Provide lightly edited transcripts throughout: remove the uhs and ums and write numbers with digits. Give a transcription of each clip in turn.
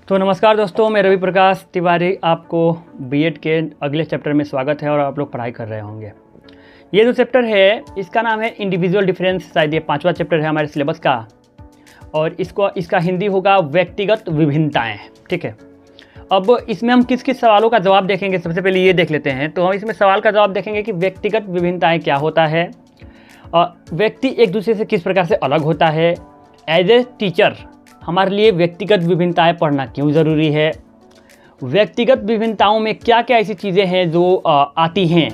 तो नमस्कार दोस्तों, मैं रवि प्रकाश तिवारी, आपको बीएड के अगले चैप्टर में स्वागत है और आप लोग पढ़ाई कर रहे होंगे। ये जो चैप्टर है इसका नाम है इंडिविजुअल डिफरेंस। शायद ये 5वां चैप्टर है हमारे सिलेबस का और इसका हिंदी होगा व्यक्तिगत विभिन्नताएं। ठीक है, अब इसमें हम किस किस सवालों का जवाब देखेंगे, सबसे पहले ये देख लेते हैं। तो हम इसमें सवाल का जवाब देखेंगे कि व्यक्तिगत विभिन्नताएं क्या होता है, व्यक्ति एक दूसरे से किस प्रकार से अलग होता है, एज ए टीचर हमारे लिए व्यक्तिगत विभिन्नताएं पढ़ना क्यों ज़रूरी है, व्यक्तिगत विभिन्नताओं में क्या क्या ऐसी चीज़ें हैं जो आती हैं,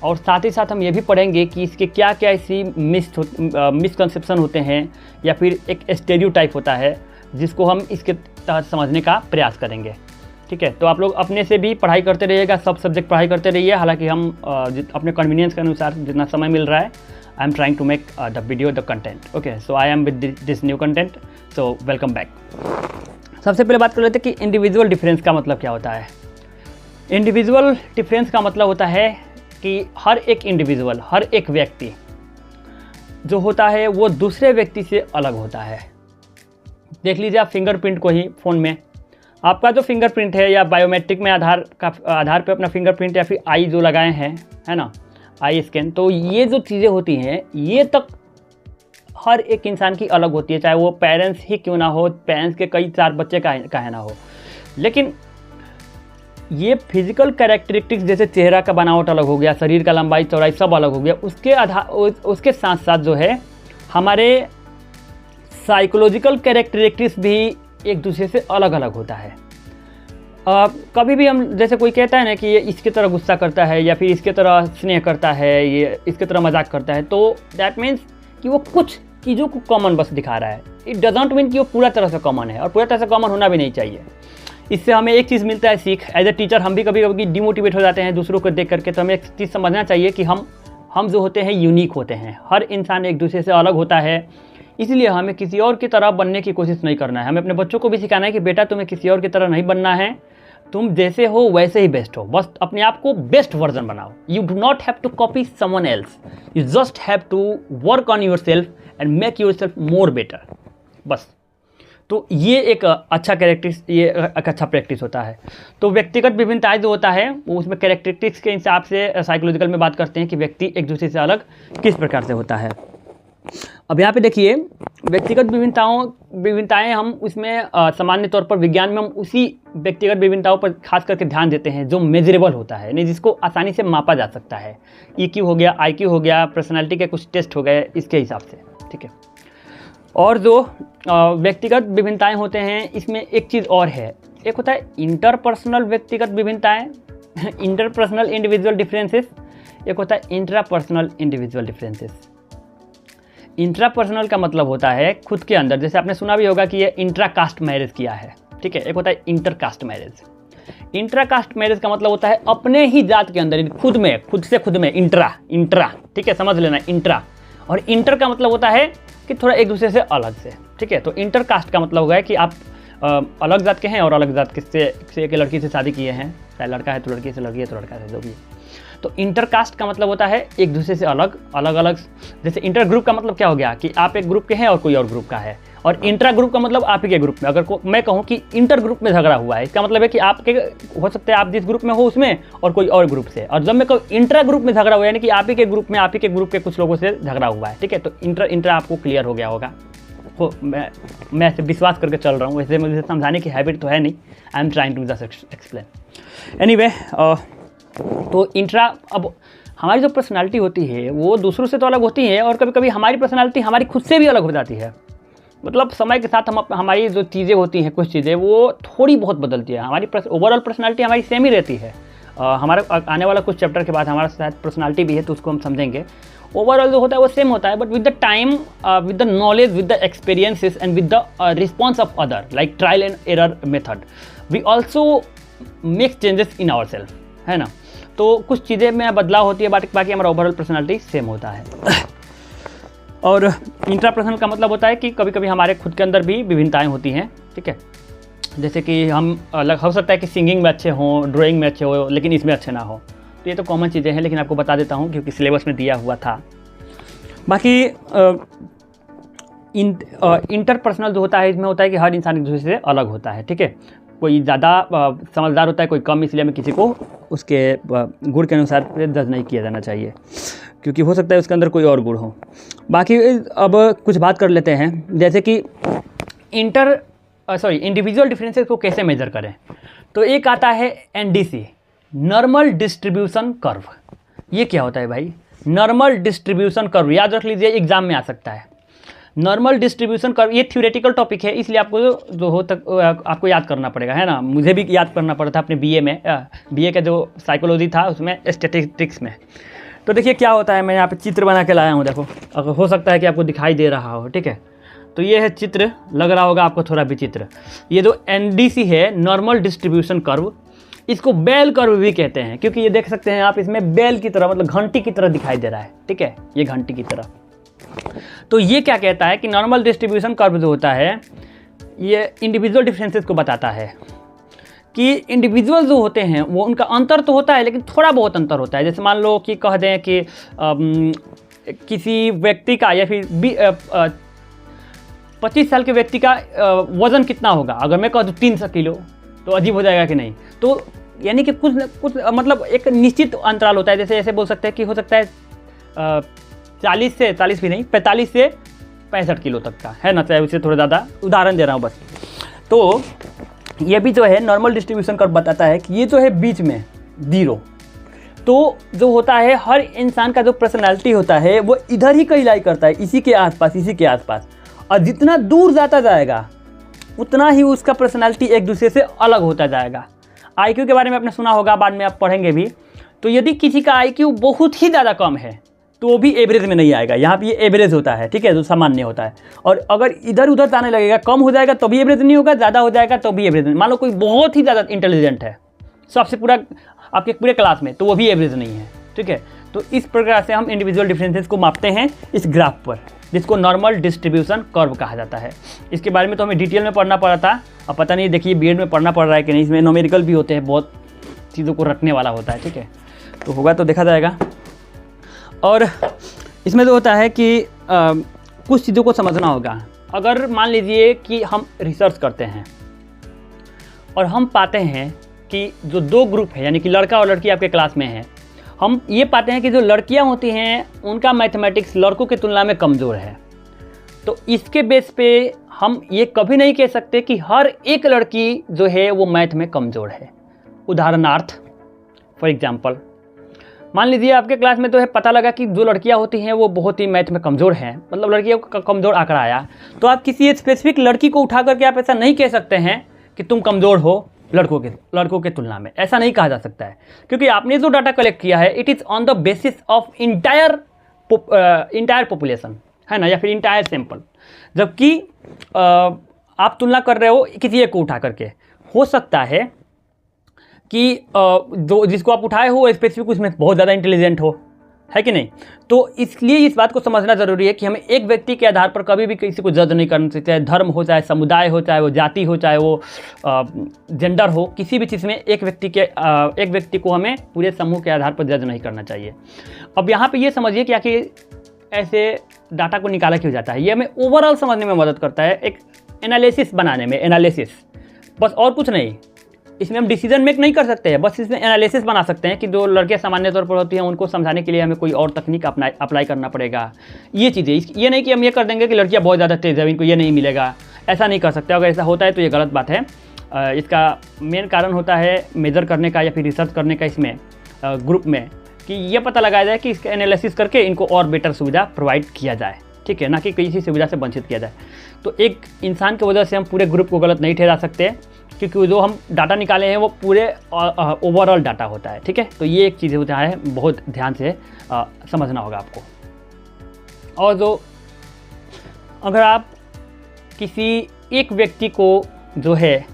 और साथ ही साथ हम ये भी पढ़ेंगे कि इसके क्या क्या ऐसी मिसकंसेप्शन होते हैं या फिर एक स्टेरियोटाइप होता है जिसको हम इसके तहत समझने का प्रयास करेंगे। ठीक है, तो आप लोग अपने से भी पढ़ाई करते रहिएगा, सब सब्जेक्ट पढ़ाई करते रहिए। हालांकि हम अपने कन्वीनियंस के अनुसार जितना समय मिल रहा है, I am trying to make the video the content. Okay, so I am with this new content, so welcome back. सबसे पहले बात कर लेते हैं कि इंडिविजुअल डिफरेंस का मतलब क्या होता है। इंडिविजुअल डिफरेंस का मतलब होता है कि हर एक इंडिविजुअल, हर एक व्यक्ति जो होता है वो दूसरे व्यक्ति से अलग होता है। देख लीजिए आप फिंगरप्रिंट को ही फ़ोन में, आपका जो फिंगरप्रिंट है या बायोमेट्रिक में आधार पे अपना फिंगरप्रिंट या फिर आई जो लगाए हैं, है ना, आई स्कैन, तो ये जो चीज़ें होती हैं ये तक हर एक इंसान की अलग होती है, चाहे वो पेरेंट्स ही क्यों ना हो, पेरेंट्स के कई 4 बच्चे का ना हो। लेकिन ये फिजिकल कैरेक्टरिस्टिक्स जैसे चेहरा का बनावट अलग हो गया, शरीर का लंबाई चौड़ाई सब अलग हो गया, उसके साथ साथ जो है हमारे साइकोलॉजिकल कैरेक्टरिस्टिक्स भी एक दूसरे से अलग अलग होता है। कभी भी हम जैसे कोई कहता है ना कि ये इसके तरह गुस्सा करता है या फिर इसके तरह स्नेह करता है, ये इसके तरह मजाक करता है, तो दैट मीन्स कि वो कुछ चीज़ों को कॉमन बस दिखा रहा है। इट डजंट मीन कि वो पूरा तरह से कॉमन है, और पूरा तरह से कॉमन होना भी नहीं चाहिए। इससे हमें एक चीज़ मिलता है सीख। एज ए टीचर हम भी कभी कभी डिमोटिवेट हो जाते हैं दूसरों को देख करके, तो हमें एक चीज़ समझना चाहिए कि हम जो होते हैं यूनिक होते हैं, हर इंसान एक दूसरे से अलग होता है। इसलिए हमें किसी और की तरह बनने की कोशिश नहीं करना है। हमें अपने बच्चों को भी सिखाना है कि बेटा तुम्हें किसी और की तरह नहीं बनना है, तुम जैसे हो वैसे ही बेस्ट हो, बस अपने आप को बेस्ट वर्जन बनाओ। You do not have to copy someone else, you just have to work on your self and make your self more better, बस। तो ये एक अच्छा प्रैक्टिस होता है। तो व्यक्तिगत विभिन्नताएं जो होता है वो उसमें कैरेक्टरिस्टिक्स के हिसाब से साइकोलॉजिकल में बात करते हैं कि व्यक्ति एक दूसरे से अलग किस प्रकार से होता है। अब यहाँ पे देखिए, व्यक्तिगत विभिन्नताएं हम उसमें सामान्य तौर पर विज्ञान में हम उसी व्यक्तिगत विभिन्नताओं पर खास करके ध्यान देते हैं जो मेजरेबल होता है, यानी जिसको आसानी से मापा जा सकता है। EQ हो गया, IQ हो गया, पर्सनालिटी के कुछ टेस्ट हो गए, इसके हिसाब से। ठीक है, और जो व्यक्तिगत विभिन्नताएं होते हैं इसमें एक चीज़ और है, एक होता है इंटरपर्सनल व्यक्तिगत विभिन्नताएं इंटरपर्सनल इंडिविजुअल डिफरेंसेस, एक होता है इंट्रापर्सनल इंडिविजुअल डिफरेंसेस। इंट्रापर्सनल का मतलब होता है खुद के अंदर, जैसे आपने सुना भी होगा कि ये इंट्राकास्ट मैरिज किया है। ठीक है, एक होता है इंटरकास्ट मैरिज। इंट्राकास्ट मैरिज का मतलब होता है अपने ही जात के अंदर, खुद से खुद में इंट्रा। ठीक है, समझ लेना इंट्रा। और इंटर का मतलब होता है कि थोड़ा एक दूसरे से अलग से। ठीक है, तो इंटरकास्ट का मतलब होगा कि आप अलग जात के हैं और अलग जात से एक लड़की से शादी किए हैं, चाहे लड़का है तो लड़की से, लड़की है तो लड़का है, जो भी है। तो इंटरकास्ट का मतलब होता है एक दूसरे से अलग। जैसे इंटर ग्रुप का मतलब क्या हो गया कि आप एक ग्रुप के हैं और कोई और ग्रुप का है, और इंट्रा ग्रुप का मतलब आप ही के ग्रुप में। अगर मैं कहूँ कि इंटर ग्रुप में झगड़ा हुआ है, इसका मतलब है कि आपके हो सकता है आप जिस ग्रुप में हो उसमें और कोई और ग्रुप से। और जब मैं कहूँ इंट्रा ग्रुप में झगड़ा हुआ है, यानी कि आप ही के ग्रुप के कुछ लोगों से झगड़ा हुआ है। ठीक है, तो इंट्रा आपको क्लियर हो गया होगा। तो मैं ऐसे विश्वास करके चल रहा हूँ, वैसे मुझे समझाने की हैबिट तो है नहीं, I am trying to just explain. Anyway, तो इंट्रा, अब हमारी जो पर्सनालिटी होती है वो दूसरों से तो अलग होती है, और कभी कभी हमारी पर्सनालिटी हमारी खुद से भी अलग हो जाती है। मतलब समय के साथ हमारी जो चीज़ें होती हैं, कुछ चीज़ें वो थोड़ी बहुत बदलती है। हमारी ओवरऑल पर्सनालिटी हमारी सेम ही रहती है। हमारा आने वाला कुछ चैप्टर के बाद हमारा शायद पर्सनालिटी भी है, तो उसको हम समझेंगे। ओवरऑल जो होता है वो सेम होता है, but with the time, with the knowledge, with the experiences and with the response of other, like trial and error method, we also make changes in our self, है ना। तो कुछ चीज़ें में बदलाव होती है, बाकी हमारा ओवरऑल पर्सनालिटी सेम होता है। और इंट्रापर्सनल का मतलब होता है कि कभी कभी हमारे खुद के अंदर भी विभिन्नताएं होती हैं। ठीक है, जैसे कि हम अलग हो सकता है कि सिंगिंग में अच्छे हों, ड्राइंग में अच्छे हो, लेकिन इसमें अच्छे ना हो। तो ये तो कॉमन चीज़ें हैं, लेकिन आपको बता देता हूँ क्योंकि सिलेबस में दिया हुआ था। बाकी इंटरपर्सनल जो होता है इसमें होता है कि हर इंसान एक दूसरे से अलग होता है, ठीक है। कोई ज़्यादा समझदार होता है, कोई कम, इसलिए हमें किसी को उसके गुण के अनुसार जज नहीं किया जाना चाहिए, क्योंकि हो सकता है उसके अंदर कोई और गुण हो। बाकी अब कुछ बात कर लेते हैं, जैसे कि इंडिविजुअल डिफरेंसेस को कैसे मेजर करें। तो एक आता है NDC, नॉर्मल डिस्ट्रीब्यूशन कर्व। ये क्या होता है भाई? नॉर्मल डिस्ट्रीब्यूशन कर्व याद रख लीजिए, एग्जाम में आ सकता है। नॉर्मल डिस्ट्रीब्यूशन कर्व ये थ्योरेटिकल टॉपिक है, इसलिए आपको जो हो तक आपको याद करना पड़ेगा, है ना। मुझे भी याद करना पड़ा था अपने BA में, BA का जो साइकोलॉजी था उसमें स्टैटिस्टिक्स में। तो देखिए क्या होता है, मैं यहाँ पे चित्र बना के लाया हूँ, देखो। अगर हो सकता है कि आपको दिखाई दे रहा हो, ठीक है। तो ये है चित्र, लग रहा होगा आपको थोड़ा विचित्र। ये जो NDC है, नॉर्मल डिस्ट्रीब्यूशन कर्व, इसको बेल कर्व भी कहते हैं, क्योंकि ये देख सकते हैं आप, इसमें बेल की तरह, मतलब घंटी की तरह दिखाई दे रहा है, ठीक है, ये घंटी की तरह। तो ये क्या कहता है कि नॉर्मल डिस्ट्रीब्यूशन कर्व जो होता है ये इंडिविजुअल डिफरेंसेस को बताता है कि इंडिविजुअल जो होते हैं वो उनका अंतर तो होता है, लेकिन थोड़ा बहुत अंतर होता है। जैसे मान लो कि कह दें कि किसी व्यक्ति का या फिर 25 साल के व्यक्ति का वज़न कितना होगा, अगर मैं कह दूँ 300 किलो, तो अजीब हो जाएगा कि नहीं। तो यानी कि कुछ मतलब एक निश्चित अंतराल होता है। जैसे ऐसे बोल सकते हैं कि हो सकता है 40 से 40 भी नहीं, 45 से 65 किलो तक का, है ना, चाहे उससे थोड़ा ज़्यादा, उदाहरण दे रहा हूँ बस। तो ये भी जो है नॉर्मल डिस्ट्रीब्यूशन कर्व बताता है कि ये जो है बीच में 0, तो जो होता है हर इंसान का जो पर्सनालिटी होता है वो इधर ही कहीं लाई करता है, इसी के आसपास, इसी के आसपास। और जितना दूर जाता जाएगा उतना ही उसका पर्सनालिटी एक दूसरे से अलग होता जाएगा। IQ के बारे में आपने सुना होगा, बाद में आप पढ़ेंगे भी। तो यदि किसी का IQ बहुत ही ज़्यादा कम है तो वो भी एवरेज में नहीं आएगा। यहाँ पे ये एवरेज होता है, ठीक है, जो सामान्य होता है। और अगर इधर उधर जाने लगेगा, कम हो जाएगा तो भी एवरेज नहीं होगा, ज़्यादा हो जाएगा तो भी एवरेज नहीं। मान लो कोई बहुत ही ज़्यादा इंटेलिजेंट है, सबसे पूरा आपके पूरे क्लास में, तो वो भी एवरेज नहीं है, ठीक है। तो इस प्रकार से हम इंडिविजुअल डिफरेंसेस को मापते हैं इस ग्राफ पर, जिसको नॉर्मल डिस्ट्रीब्यूशन कर्व कहा जाता है। इसके बारे में तो हमें डिटेल में पढ़ना पड़ा था, अब पता नहीं देखिए BEd में पढ़ना पड़ रहा है कि नहीं। इसमें न्यूमेरिकल भी होते हैं, बहुत चीज़ों को रटने वाला होता है, ठीक है। तो होगा तो देखा जाएगा। और इसमें जो होता है कि कुछ चीज़ों को समझना होगा। अगर मान लीजिए कि हम रिसर्च करते हैं और हम पाते हैं कि जो 2 ग्रुप है, यानी कि लड़का और लड़की आपके क्लास में हैं, हम ये पाते हैं कि जो लड़कियां होती हैं उनका मैथमेटिक्स लड़कों की तुलना में कमज़ोर है। तो इसके बेस पे हम ये कभी नहीं कह सकते कि हर एक लड़की जो है वो मैथ में कमज़ोर है। उदाहरणार्थ, फॉर एग्जांपल, मान लीजिए आपके क्लास में तो है, पता लगा कि जो लड़कियां होती हैं वो बहुत ही मैथ में कमज़ोर हैं, मतलब लड़कियों का कमज़ोर आंकड़ा आया, तो आप किसी एक स्पेसिफिक लड़की को उठा करके आप ऐसा नहीं कह सकते हैं कि तुम कमज़ोर हो लड़कों के तुलना में, ऐसा नहीं कहा जा सकता है। क्योंकि आपने जो डाटा कलेक्ट किया है it is on the basis of entire population, है ना, या फिर इंटायर सैंपल। जबकि आप तुलना कर रहे हो किसी एक को उठा करके, हो सकता है कि जो जिसको आप उठाए हो स्पेसिफिक उसमें बहुत ज़्यादा इंटेलिजेंट हो, है कि नहीं। तो इसलिए इस बात को समझना ज़रूरी है कि हमें एक व्यक्ति के आधार पर कभी भी किसी को जज नहीं करना चाहिए, चाहे धर्म हो, चाहे समुदाय हो, चाहे वो जाति हो, चाहे वो जेंडर हो, किसी भी चीज़ में एक व्यक्ति को हमें पूरे समूह के आधार पर जज नहीं करना चाहिए। अब यहाँ पे ये समझिए कि आखिर ऐसे डाटा को निकाला क्यों जाता है, ये हमें ओवरऑल समझने में मदद करता है, एक एनालिसिस बनाने में, एनालिसिस बस, और कुछ नहीं। इसमें हम डिसीजन मेक नहीं कर सकते हैं, बस इसमें एनालिसिस बना सकते हैं कि जो लड़कियां सामान्य तौर पर होती हैं उनको समझाने के लिए हमें कोई और तकनीक अप्लाई करना पड़ेगा। ये चीज़ें, ये नहीं कि हम ये कर देंगे कि लड़कियां बहुत ज़्यादा तेज़ है, इनको ये नहीं मिलेगा, ऐसा नहीं कर सकते। अगर ऐसा होता है तो ये गलत बात है। इसका मेन कारण होता है मेजर करने का या फिर रिसर्च करने का इसमें ग्रुप में, कि ये पता लगाया जाए कि इसका एनालिसिस करके इनको और बेटर सुविधा प्रोवाइड किया जाए, ठीक है, ना कि किसी सुविधा से वंचित किया जाए। तो एक इंसान की वजह से हम पूरे ग्रुप को गलत नहीं ठहरा सकते, क्योंकि जो हम डाटा निकाले हैं वो पूरे ओवरऑल डाटा होता है, ठीक है। तो ये एक चीज़ होता है, बहुत ध्यान से समझना होगा आपको। और जो अगर आप किसी एक व्यक्ति को जो है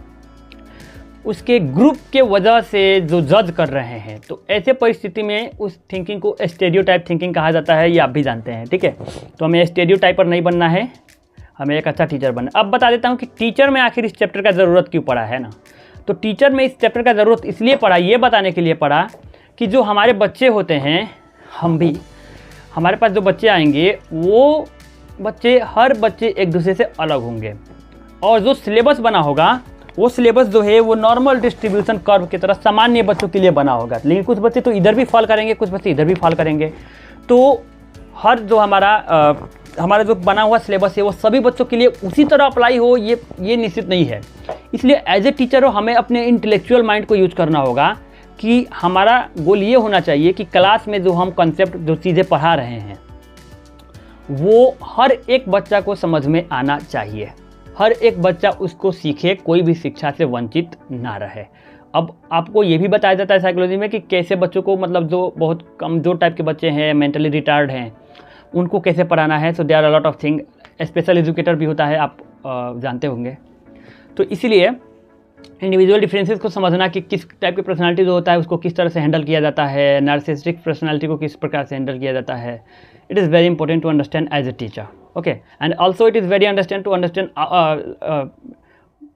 उसके ग्रुप के वजह से जो जज कर रहे हैं, तो ऐसे परिस्थिति में उस थिंकिंग को स्टेरियोटाइप थिंकिंग कहा जाता है, ये आप भी जानते हैं, ठीक है। तो हमें स्टेरियोटाइपर नहीं बनना है, हमें एक अच्छा टीचर बनना। अब बता देता हूँ कि टीचर में आखिर इस चैप्टर का ज़रूरत क्यों पड़ा है ना। तो टीचर में इस चैप्टर का ज़रूरत इसलिए पड़ा, ये बताने के लिए पड़ा कि जो हमारे बच्चे होते हैं, हम भी, हमारे पास जो बच्चे आएंगे वो बच्चे, हर बच्चे एक दूसरे से अलग होंगे, और जो सिलेबस बना होगा वो सिलेबस जो है वो नॉर्मल डिस्ट्रीब्यूशन कर्व की तरह सामान्य बच्चों के लिए बना होगा, लेकिन कुछ बच्चे तो इधर भी फॉल करेंगे, कुछ बच्चे इधर भी फॉल करेंगे। तो हर जो हमारा जो बना हुआ सिलेबस है वो सभी बच्चों के लिए उसी तरह अप्लाई हो, ये निश्चित नहीं है। इसलिए एज ए टीचर हमें अपने इंटेलेक्चुअल माइंड को यूज करना होगा कि हमारा गोल ये होना चाहिए कि क्लास में जो हम कंसेप्ट, जो चीज़ें पढ़ा रहे हैं वो हर एक बच्चा को समझ में आना चाहिए, हर एक बच्चा उसको सीखे, कोई भी शिक्षा से वंचित ना रहे। अब आपको ये भी बताया जाता है साइकोलॉजी में कि कैसे बच्चों को, मतलब जो बहुत कमज़ोर टाइप के बच्चे हैं, मेंटली रिटार्ड हैं, उनको कैसे पढ़ाना है। So there are lot of thing, special educator भी होता है, आप जानते होंगे। तो इसीलिए इंडिविजुअल डिफरेंसेस को समझना कि किस टाइप की पर्सनालिटी जो होता है उसको किस तरह से हैंडल किया जाता है, नार्सिसिस्टिक पर्सनालिटी को किस प्रकार से हैंडल किया जाता है, it is very important to understand as a teacher. Okay, and also it is very understand to understand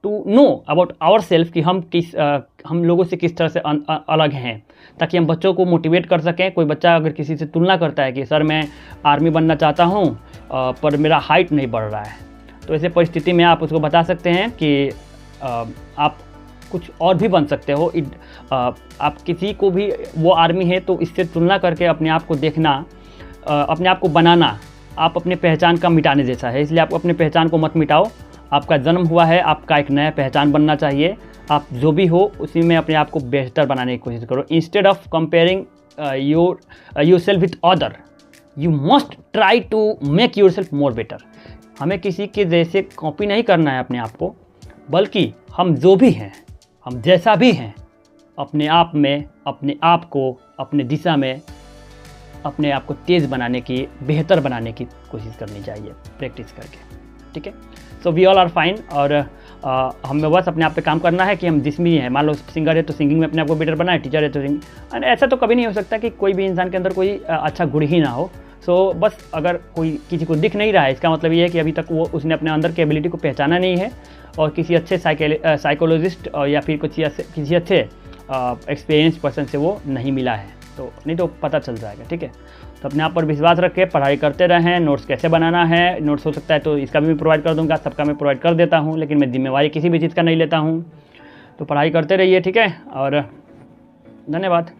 to know about our self कि हम लोगों से किस तरह से अलग हैं, ताकि हम बच्चों को मोटिवेट कर सकें। कोई बच्चा अगर किसी से तुलना करता है कि सर मैं आर्मी बनना चाहता हूँ पर मेरा हाइट नहीं बढ़ रहा है, तो ऐसे परिस्थिति में आप उसको बता सकते हैं कि आप कुछ और भी बन सकते हो। आप किसी को भी, वो आर्मी है तो इससे तुलना करके अपने आप को देखना, अपने आप को बनाना आप अपने पहचान का मिटाने जैसा है। इसलिए आप अपने पहचान को मत मिटाओ, आपका जन्म हुआ है, आपका एक नया पहचान बनना चाहिए। आप जो भी हो उसी में अपने आप को बेहतर बनाने की कोशिश करो। Instead of comparing your self with other, you must try to make your self more better. हमें किसी के जैसे कॉपी नहीं करना है अपने आप को, बल्कि हम जो भी हैं, हम जैसा भी हैं, अपने आप में, अपने आप को, अपने दिशा में अपने आप को तेज़ बनाने की, बेहतर बनाने की कोशिश करनी चाहिए प्रैक्टिस करके। ठीक है, so we all are fine. और हमें बस अपने आप पे काम करना है कि हम जिसमें भी हैं, मान लो सिंगर है तो सिंगिंग में अपने आप को बेटर बनाए, टीचर है तो सिंगिंग, एंड ऐसा तो कभी नहीं हो सकता कि कोई भी इंसान के अंदर कोई अच्छा गुण ही ना हो। सो बस अगर कोई किसी को दिख नहीं रहा है, इसका मतलब ये है कि अभी तक वो उसने अपने अंदर की एबिलिटी को पहचाना नहीं है, और किसी अच्छे साइकोलॉजिस्ट या फिर किसी अच्छे एक्सपीरियंस पर्सन से वो नहीं मिला है, तो नहीं तो पता चल जाएगा। ठीक है, तो अपने आप पर विश्वास रखें, पढ़ाई करते रहें। नोट्स कैसे बनाना है, नोट्स हो सकता है तो इसका भी मैं प्रोवाइड कर दूंगा, सबका मैं प्रोवाइड कर देता हूँ, लेकिन मैं जिम्मेवारी किसी भी चीज़ का नहीं लेता हूँ। तो पढ़ाई करते रहिए, ठीक है, और धन्यवाद।